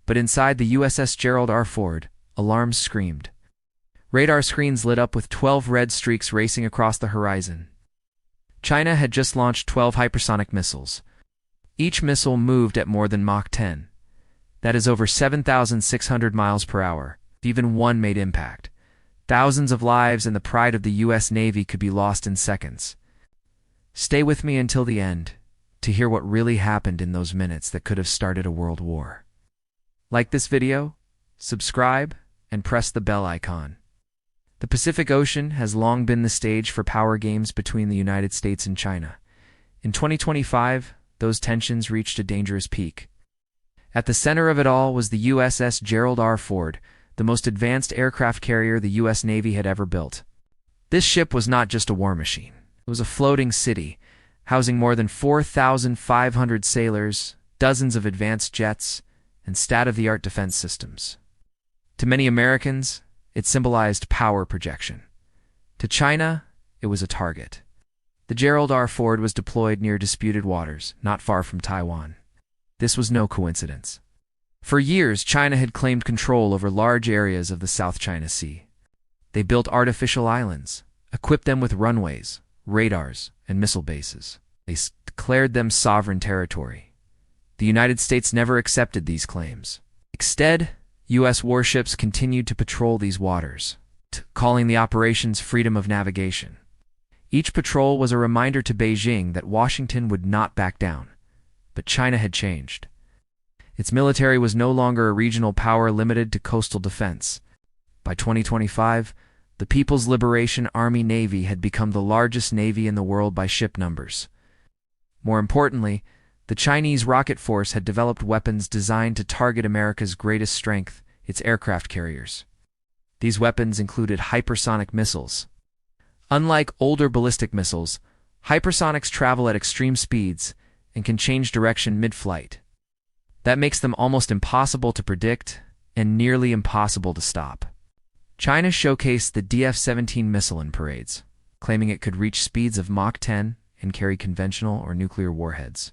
But inside the USS Gerald R. alarms screamed. Radar screens lit up with 12 red streaks racing across the horizon. China had just launched 12 hypersonic missiles. Each missile moved at more than Mach 10. That is over 7,600 miles per hour. If even one made impact, thousands of lives and the pride of the U.S. Navy could be lost in seconds. Stay with me until the end to hear what really happened in those minutes that could have started a world war. Like this video, subscribe, and press the bell icon. The Pacific Ocean has long been the stage for power games between the United States and China. In 2025, those tensions reached a dangerous peak. At the center of it all was the USS Gerald R. the most advanced aircraft carrier the U.S. Navy had ever built. This ship was not just a war machine. It was a floating city, housing more than 4,500 sailors, dozens of advanced jets, and state-of-the-art defense systems. To many Americans, it symbolized power projection. To China, it was a target. The Gerald R. was deployed near disputed waters, not far from Taiwan. This was no coincidence. For years, China had claimed control over large areas of the South China Sea. They built artificial islands, equipped them with runways, radars, and missile bases. They declared them sovereign territory. The United States never accepted these claims. Instead, U.S. warships continued to patrol these waters, calling the operations freedom of navigation. Each patrol was a reminder to Beijing that Washington would not back down. But China had changed. Its military was no longer a regional power limited to coastal defense. By 2025, the People's Liberation Army Navy had become the largest navy in the world by ship numbers. More importantly, the Chinese rocket force had developed weapons designed to target America's greatest strength, its aircraft carriers. These weapons included hypersonic missiles. Unlike older ballistic missiles, hypersonics travel at extreme speeds and can change direction mid-flight. That makes them almost impossible to predict and nearly impossible to stop. China showcased the DF-17 missile in parades, claiming it could reach speeds of Mach 10 and carry conventional or nuclear warheads.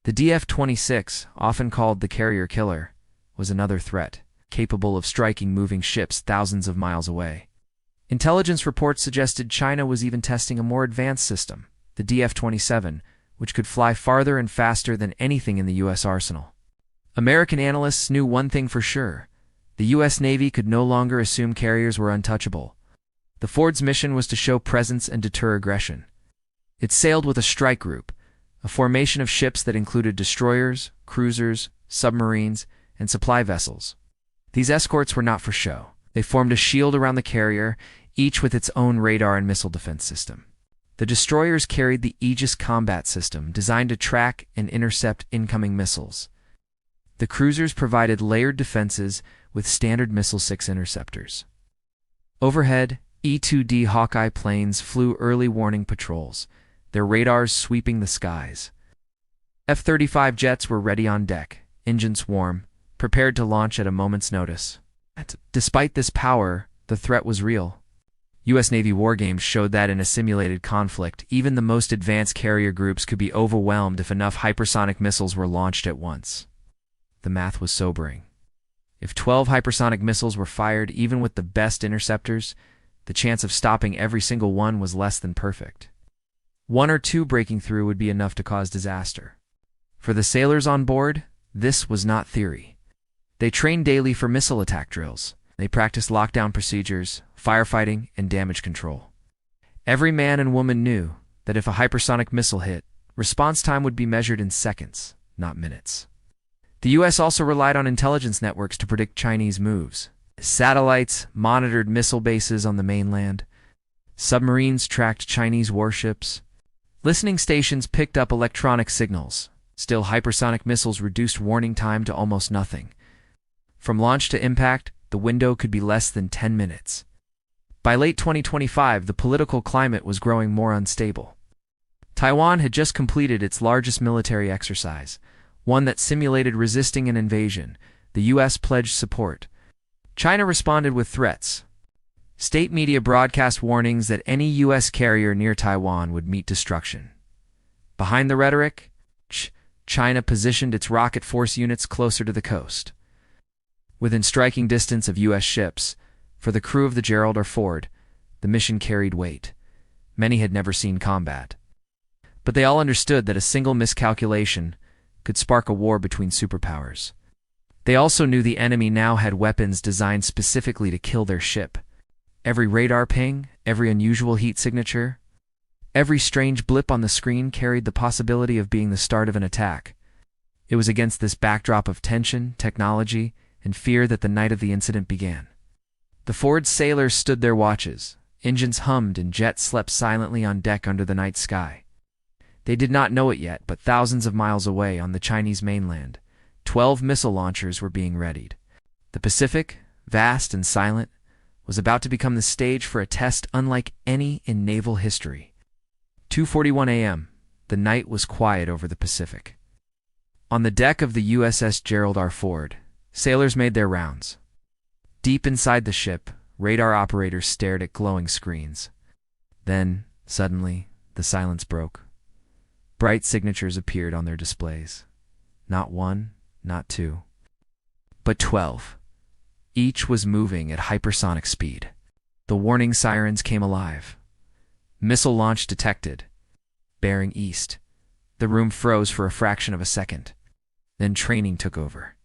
The DF-26, often called the carrier killer, was another threat, capable of striking moving ships thousands of miles away. Intelligence reports suggested China was even testing a more advanced system, the DF-27, which could fly farther and faster than anything in the U.S. arsenal. American analysts knew one thing for sure. The U.S. Navy could no longer assume carriers were untouchable. The Ford's mission was to show presence and deter aggression. It sailed with a strike group, a formation of ships that included destroyers, cruisers, submarines, and supply vessels. These escorts were not for show. They formed a shield around the carrier, each with its own radar and missile defense system. The destroyers carried the Aegis combat system, designed to track and intercept incoming missiles. The cruisers provided layered defenses with standard Missile 6 interceptors. Overhead, E-2D Hawkeye planes flew early warning patrols, their radars sweeping the skies. F-35 jets were ready on deck, engines warm, prepared to launch at a moment's notice. Despite this power, the threat was real. U.S. Navy wargames showed that in a simulated conflict, even the most advanced carrier groups could be overwhelmed if enough hypersonic missiles were launched at once. The math was sobering. If 12 hypersonic missiles were fired even with the best interceptors, the chance of stopping every single one was less than perfect. One or two breaking through would be enough to cause disaster. For the sailors on board, this was not theory. They trained daily for missile attack drills. They practiced lockdown procedures, firefighting, and damage control. Every man and woman knew that if a hypersonic missile hit, response time would be measured in seconds, not minutes. The U.S. also relied on intelligence networks to predict Chinese moves. Satellites monitored missile bases on the mainland. Submarines tracked Chinese warships. Listening stations picked up electronic signals. Still, hypersonic missiles reduced warning time to almost nothing. From launch to impact, the window could be less than 10 minutes. By late 2025, the political climate was growing more unstable. Taiwan had just completed its largest military exercise, one that simulated resisting an invasion. The U.S. pledged support. China responded with threats. State media broadcast warnings that any U.S. carrier near Taiwan would meet destruction. Behind the rhetoric, China positioned its rocket force units closer to the coast. Within striking distance of U.S. ships, for the crew of the Gerald R. The mission carried weight. Many had never seen combat. But they all understood that a single miscalculation could spark a war between superpowers. They also knew the enemy now had weapons designed specifically to kill their ship. Every radar ping, every unusual heat signature, every strange blip on the screen carried the possibility of being the start of an attack. It was against this backdrop of tension, technology, and fear that the night of the incident began. The forward sailors stood their watches. Engines hummed and jets slept silently on deck under the night sky. They did not know it yet, but thousands of miles away on the Chinese mainland, 12 missile launchers were being readied. The Pacific, vast and silent, was about to become the stage for a test unlike any in naval history. 2:41 a.m. The night was quiet over the Pacific. On the deck of the USS Gerald R. Sailors made their rounds. Deep inside the ship, radar operators stared at glowing screens. Then, suddenly, the silence broke. Bright signatures appeared on their displays. Not one, not two, but 12. Each was moving at hypersonic speed. The warning sirens came alive. Missile launch detected. Bearing east. The room froze for a fraction of a second. Then training took over.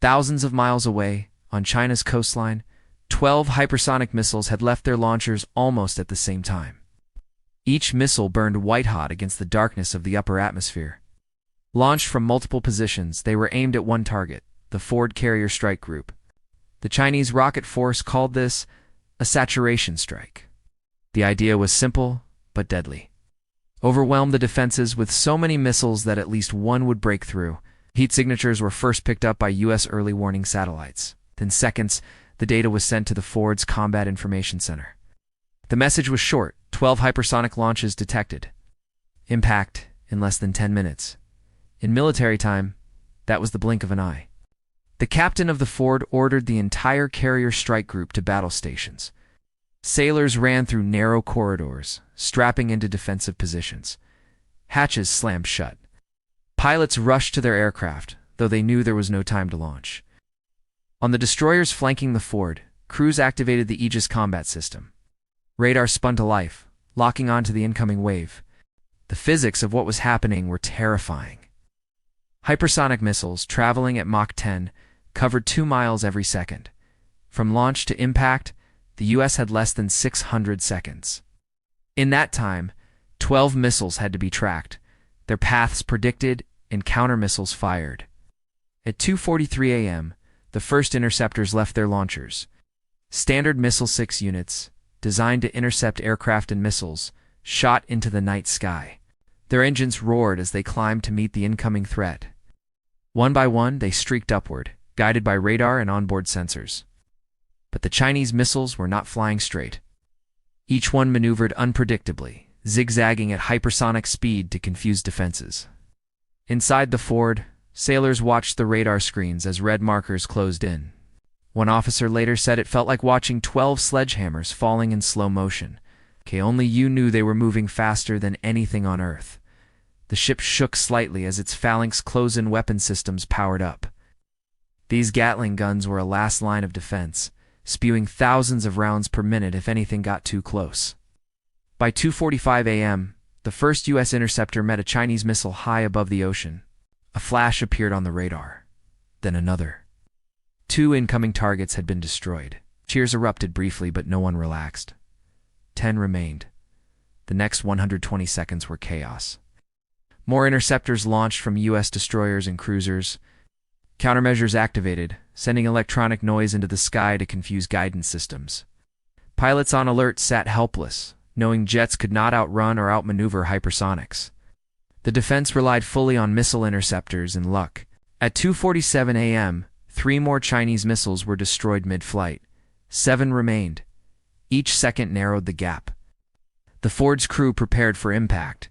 Thousands of miles away, on China's coastline, 12 hypersonic missiles had left their launchers almost at the same time. Each missile burned white-hot against the darkness of the upper atmosphere. Launched from multiple positions, they were aimed at one target, the Ford Carrier Strike Group. The Chinese rocket force called this a saturation strike. The idea was simple, but deadly. Overwhelm the defenses with so many missiles that at least one would break through. Heat signatures were first picked up by U.S. early warning satellites. Within seconds, the data was sent to the Ford's Combat Information Center. The message was short: 12 hypersonic launches detected. Impact in less than 10 minutes. In military time, that was the blink of an eye. The captain of the Ford ordered the entire carrier strike group to battle stations. Sailors ran through narrow corridors, strapping into defensive positions. Hatches slammed shut. Pilots rushed to their aircraft, though they knew there was no time to launch. On the destroyers flanking the Ford, crews activated the Aegis combat system. Radar spun to life, locking onto the incoming wave. The physics of what was happening were terrifying. Hypersonic missiles, traveling at Mach 10, covered 2 miles every second. From launch to impact, the U.S. had less than 600 seconds. In that time, 12 missiles had to be tracked, their paths predicted, and counter-missiles fired. At 2:43 a.m., the first interceptors left their launchers. Standard Missile 6 units, designed to intercept aircraft and missiles, shot into the night sky. Their engines roared as they climbed to meet the incoming threat. One by one, they streaked upward, guided by radar and onboard sensors. But the Chinese missiles were not flying straight. Each one maneuvered unpredictably, zigzagging at hypersonic speed to confuse defenses. Inside the Ford, sailors watched the radar screens as red markers closed in. One officer later said it felt like watching 12 sledgehammers falling in slow motion. Only you knew they were moving faster than anything on Earth. The ship shook slightly as its phalanx close-in weapon systems powered up. These Gatling guns were a last line of defense, spewing thousands of rounds per minute if anything got too close. By 2:45 a.m., the first U.S. interceptor met a Chinese missile high above the ocean. A flash appeared on the radar. Then another. 2 incoming targets had been destroyed. Cheers erupted briefly, but no one relaxed. 10 remained. The next 120 seconds were chaos. More interceptors launched from U.S. destroyers and cruisers. Countermeasures activated, sending electronic noise into the sky to confuse guidance systems. Pilots on alert sat helpless, knowing jets could not outrun or outmaneuver hypersonics. The defense relied fully on missile interceptors and luck. At 2:47 a.m., 3 more Chinese missiles were destroyed mid-flight. 7 remained. Each second narrowed the gap. The Ford's crew prepared for impact.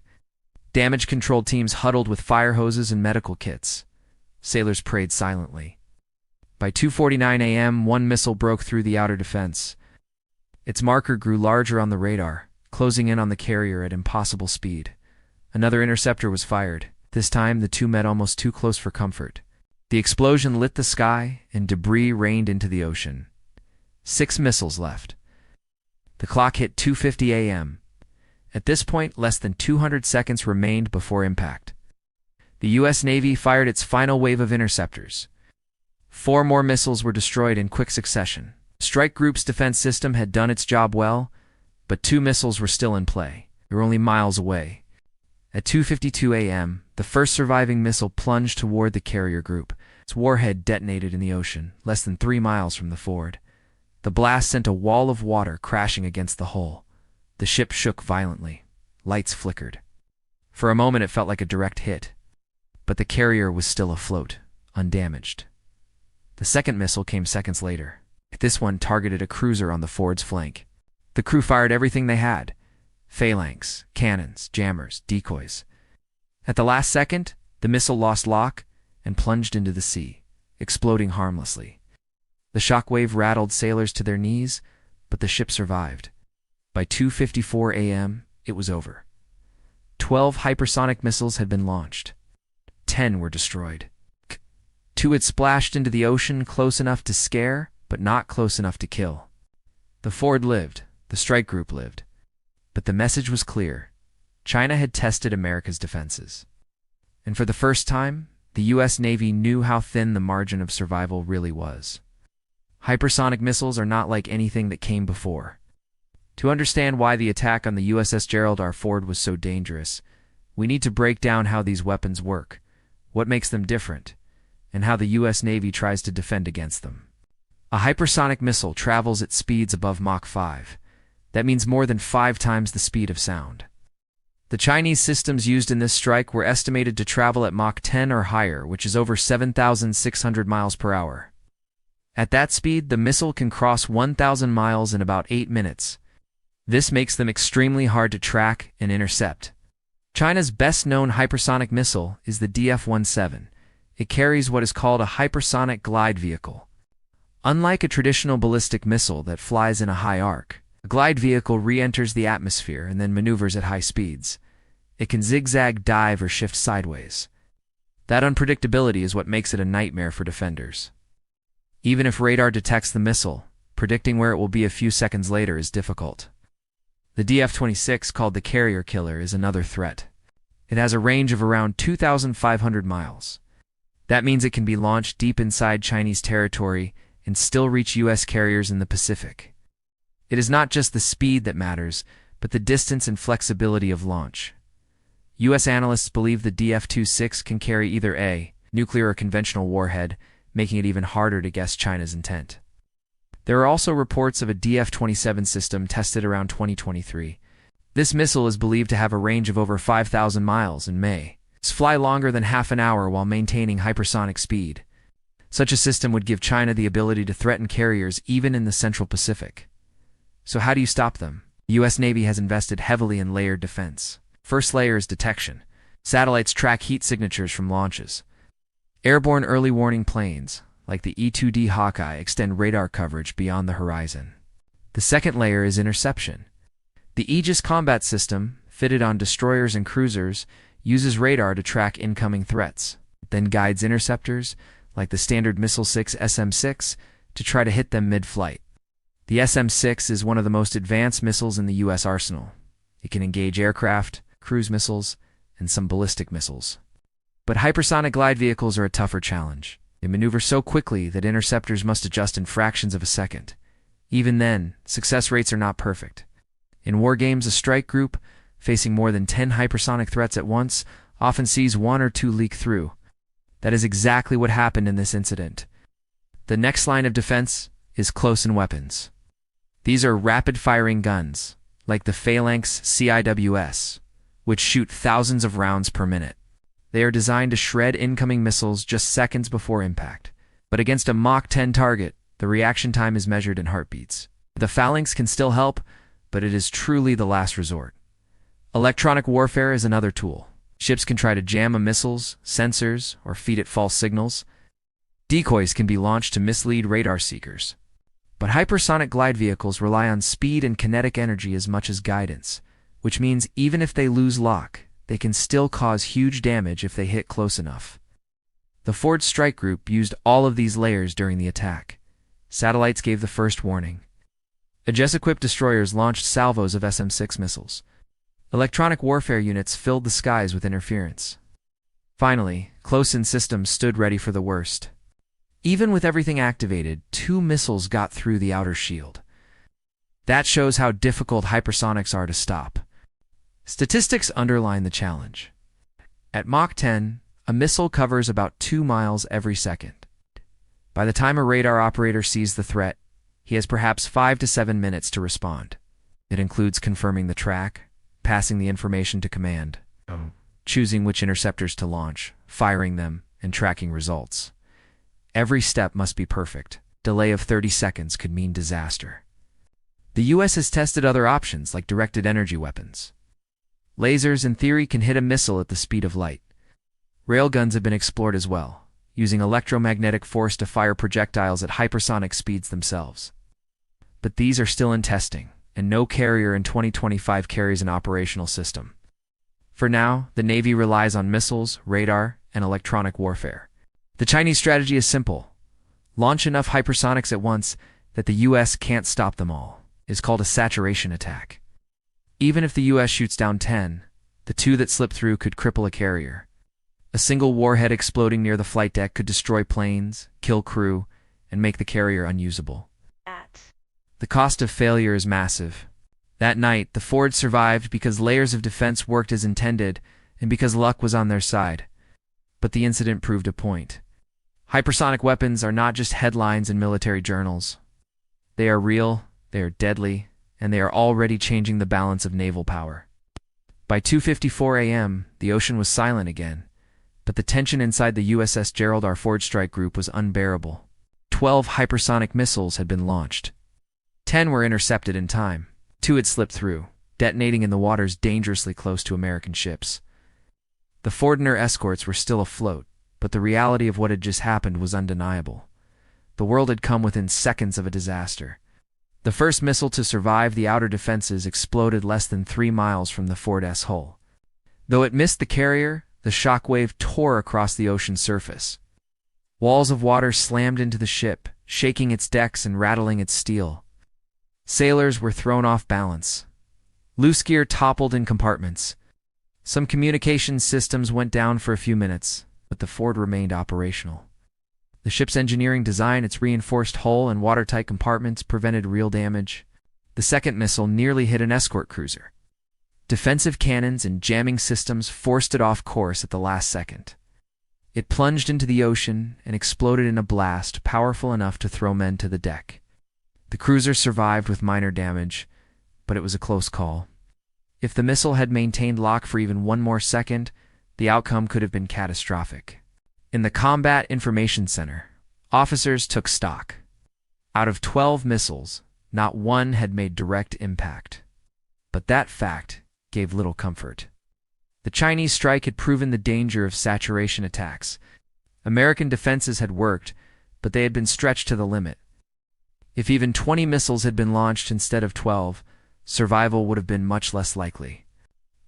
Damage control teams huddled with fire hoses and medical kits. Sailors prayed silently. By 2:49 a.m., 1 missile broke through the outer defense. Its marker grew larger on the radar, closing in on the carrier at impossible speed. Another interceptor was fired. This time, the 2 met almost too close for comfort. The explosion lit the sky, and debris rained into the ocean. 6 missiles left. The clock hit 2:50 a.m. At this point, less than 200 seconds remained before impact. The U.S. Navy fired its final wave of interceptors. 4 more missiles were destroyed in quick succession. Strike Group's defense system had done its job well, but 2 missiles were still in play. They were only miles away. At 2:52 a.m., the first surviving missile plunged toward the carrier group. Its warhead detonated in the ocean, less than 3 miles from the ford. The blast sent a wall of water crashing against the hull. The ship shook violently. Lights flickered. For a moment it felt like a direct hit. But the carrier was still afloat, undamaged. The second missile came seconds later. This one targeted a cruiser on the ford's flank. The crew fired everything they had: phalanx, cannons, jammers, decoys. At the last second, the missile lost lock and plunged into the sea, exploding harmlessly. The shockwave rattled sailors to their knees, but the ship survived. By 2:54 a.m., it was over. 12 hypersonic missiles had been launched. 10 were destroyed. 2 had splashed into the ocean close enough to scare, but not close enough to kill. The ford lived, the strike group lived. But the message was clear. China had tested America's defenses. And for the first time, the U.S. Navy knew how thin the margin of survival really was. Hypersonic missiles are not like anything that came before. To understand why the attack on the USS Gerald R Ford was so dangerous, we need to break down how these weapons work, what makes them different, and how the U.S. Navy tries to defend against them. A hypersonic missile travels at speeds above Mach 5. That means more than 5 times the speed of sound. The Chinese systems used in this strike were estimated to travel at Mach 10 or higher, which is over 7,600 miles per hour. At that speed, the missile can cross 1,000 miles in about 8 minutes. This makes them extremely hard to track and intercept. China's best-known hypersonic missile is the DF-17. It carries what is called a hypersonic glide vehicle. Unlike a traditional ballistic missile that flies in a high arc, a glide vehicle re-enters the atmosphere and then maneuvers at high speeds. It can zigzag, dive, or shift sideways. That unpredictability is what makes it a nightmare for defenders. Even if radar detects the missile, predicting where it will be a few seconds later is difficult. The DF-26, called the carrier killer, is another threat. It has a range of around 2,500 miles. That means it can be launched deep inside Chinese territory and still reach U.S. carriers in the Pacific. It is not just the speed that matters, but the distance and flexibility of launch. U.S. analysts believe the DF-26 can carry either a nuclear or conventional warhead, making it even harder to guess China's intent. There are also reports of a DF-27 system tested around 2023. This missile is believed to have a range of over 5,000 miles and may fly longer than half an hour while maintaining hypersonic speed. Such a system would give China the ability to threaten carriers even in the Central Pacific. So how do you stop them? The U.S. Navy has invested heavily in layered defense. First layer is detection. Satellites track heat signatures from launches. Airborne early warning planes, like the E-2D Hawkeye, extend radar coverage beyond the horizon. The second layer is interception. The Aegis combat system, fitted on destroyers and cruisers, uses radar to track incoming threats, then guides interceptors, like the Standard Missile-6 SM-6, to try to hit them mid-flight. The SM-6 is one of the most advanced missiles in the U.S. arsenal. It can engage aircraft, cruise missiles, and some ballistic missiles. But hypersonic glide vehicles are a tougher challenge. They maneuver so quickly that interceptors must adjust in fractions of a second. Even then, success rates are not perfect. In war games, a strike group, facing more than 10 hypersonic threats at once, often sees 1 or 2 leak through. That is exactly what happened in this incident. The next line of defense is close-in weapons. These are rapid-firing guns, like the Phalanx CIWS, which shoot thousands of rounds per minute. They are designed to shred incoming missiles just seconds before impact. But against a Mach 10 target, the reaction time is measured in heartbeats. The Phalanx can still help, but it is truly the last resort. Electronic warfare is another tool. Ships can try to jam a missile's sensors or feed it false signals. Decoys can be launched to mislead radar seekers. But hypersonic glide vehicles rely on speed and kinetic energy as much as guidance, which means even if they lose lock, they can still cause huge damage if they hit close enough. The Ford strike group used all of these layers during the attack. Satellites gave the first warning. Aegis-equipped destroyers launched salvos of SM-6 missiles. Electronic warfare units filled the skies with interference. Finally, close-in systems stood ready for the worst. Even with everything activated, 2 missiles got through the outer shield. That shows how difficult hypersonics are to stop. Statistics underline the challenge. At Mach 10, a missile covers about 2 miles every second. By the time a radar operator sees the threat, he has perhaps 5 to 7 minutes to respond. It includes confirming the track, passing the information to command, choosing which interceptors to launch, firing them, and tracking results. Every step must be perfect. Delay of 30 seconds could mean disaster. The U.S. has tested other options like directed energy weapons. Lasers, in theory, can hit a missile at the speed of light. Railguns have been explored as well, using electromagnetic force to fire projectiles at hypersonic speeds themselves. But these are still in testing, and no carrier in 2025 carries an operational system. For now, the Navy relies on missiles, radar, and electronic warfare. The Chinese strategy is simple. Launch enough hypersonics at once that the U.S. can't stop them all. It's called a saturation attack. Even if the U.S. shoots down 10, the 2 that slip through could cripple a carrier. A single warhead exploding near the flight deck could destroy planes, kill crew, and make the carrier unusable. The cost of failure is massive. That night, the Ford survived because layers of defense worked as intended and because luck was on their side. But the incident proved a point. Hypersonic weapons are not just headlines in military journals. They are real, they are deadly, and they are already changing the balance of naval power. By 2:54 a.m., the ocean was silent again, but the tension inside the USS Gerald R. Ford strike group was unbearable. 12 hypersonic missiles had been launched. 10 were intercepted in time. 2 had slipped through, detonating in the waters dangerously close to American ships. The Fordner escorts were still afloat, but the reality of what had just happened was undeniable. The world had come within seconds of a disaster. The first missile to survive the outer defenses exploded less than 3 miles from the Ford's hull. Though it missed the carrier, the shockwave tore across the ocean surface. Walls of water slammed into the ship, shaking its decks and rattling its steel. Sailors were thrown off balance. Loose gear toppled in compartments. Some communication systems went down for a few minutes, but the Ford remained operational. The ship's engineering design, its reinforced hull and watertight compartments prevented real damage. The second missile nearly hit an escort cruiser. Defensive cannons and jamming systems forced it off course at the last second. It plunged into the ocean and exploded in a blast powerful enough to throw men to the deck. The cruiser survived with minor damage, but it was a close call. If the missile had maintained lock for even 1 more second, the outcome could have been catastrophic. In the Combat Information Center, officers took stock. Out of 12 missiles, not 1 had made direct impact. But that fact gave little comfort. The Chinese strike had proven the danger of saturation attacks. American defenses had worked, but they had been stretched to the limit. If even 20 missiles had been launched instead of 12, survival would have been much less likely.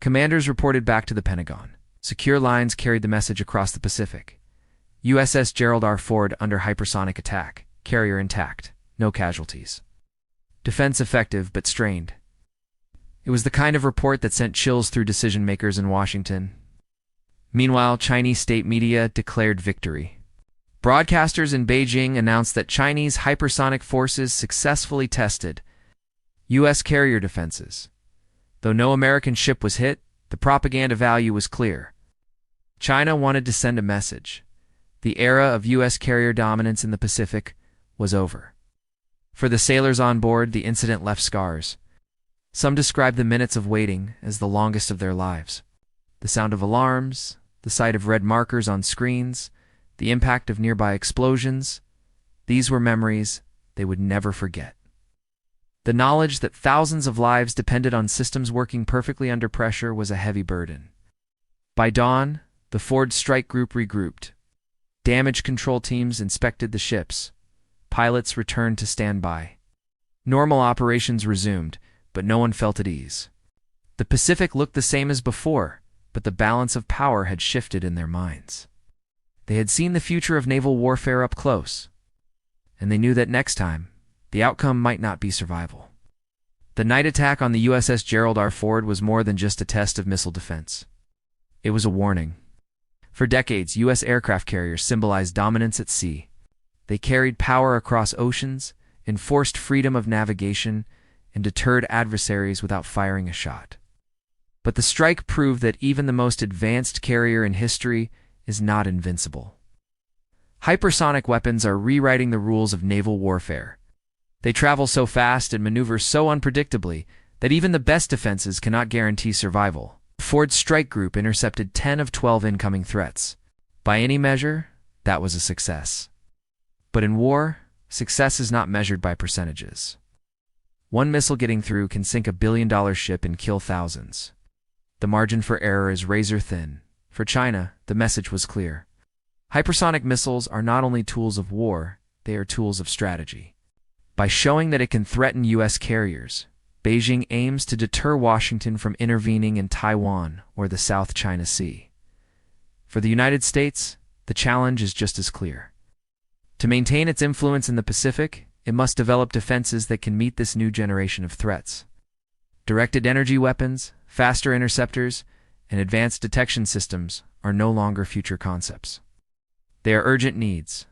Commanders reported back to the Pentagon. Secure lines carried the message across the Pacific. USS Gerald R. Ford under hypersonic attack. Carrier intact. No casualties. Defense effective but strained. It was the kind of report that sent chills through decision-makers in Washington. Meanwhile, Chinese state media declared victory. Broadcasters in Beijing announced that Chinese hypersonic forces successfully tested U.S. carrier defenses. Though no American ship was hit, the propaganda value was clear. China wanted to send a message. The era of U.S. carrier dominance in the Pacific was over. For the sailors on board, the incident left scars. Some described the minutes of waiting as the longest of their lives. The sound of alarms, the sight of red markers on screens, the impact of nearby explosions, these were memories they would never forget. The knowledge that thousands of lives depended on systems working perfectly under pressure was a heavy burden. By dawn, the Ford strike group regrouped. Damage control teams inspected the ships. Pilots returned to standby. Normal operations resumed, but no one felt at ease. The Pacific looked the same as before, but the balance of power had shifted in their minds. They had seen the future of naval warfare up close, and they knew that next time, the outcome might not be survival. The night attack on the USS Gerald R was more than just a test of missile defense. It was a warning. For decades, U.S. aircraft carriers symbolized dominance at sea. They carried power across oceans, enforced freedom of navigation, and deterred adversaries without firing a shot. But the strike proved that even the most advanced carrier in history is not invincible. Hypersonic weapons are rewriting the rules of naval warfare. They travel so fast and maneuver so unpredictably that even the best defenses cannot guarantee survival. Ford's strike group intercepted 10 of 12 incoming threats. By any measure, that was a success. But in war, success is not measured by percentages. One missile getting through can sink $1 billion ship and kill thousands. The margin for error is razor thin. For China, the message was clear. Hypersonic missiles are not only tools of war, they are tools of strategy. By showing that it can threaten U.S. carriers, Beijing aims to deter Washington from intervening in Taiwan or the South China Sea. For the United States, the challenge is just as clear. To maintain its influence in the Pacific, it must develop defenses that can meet this new generation of threats. Directed energy weapons, faster interceptors, and advanced detection systems are no longer future concepts. They are urgent needs,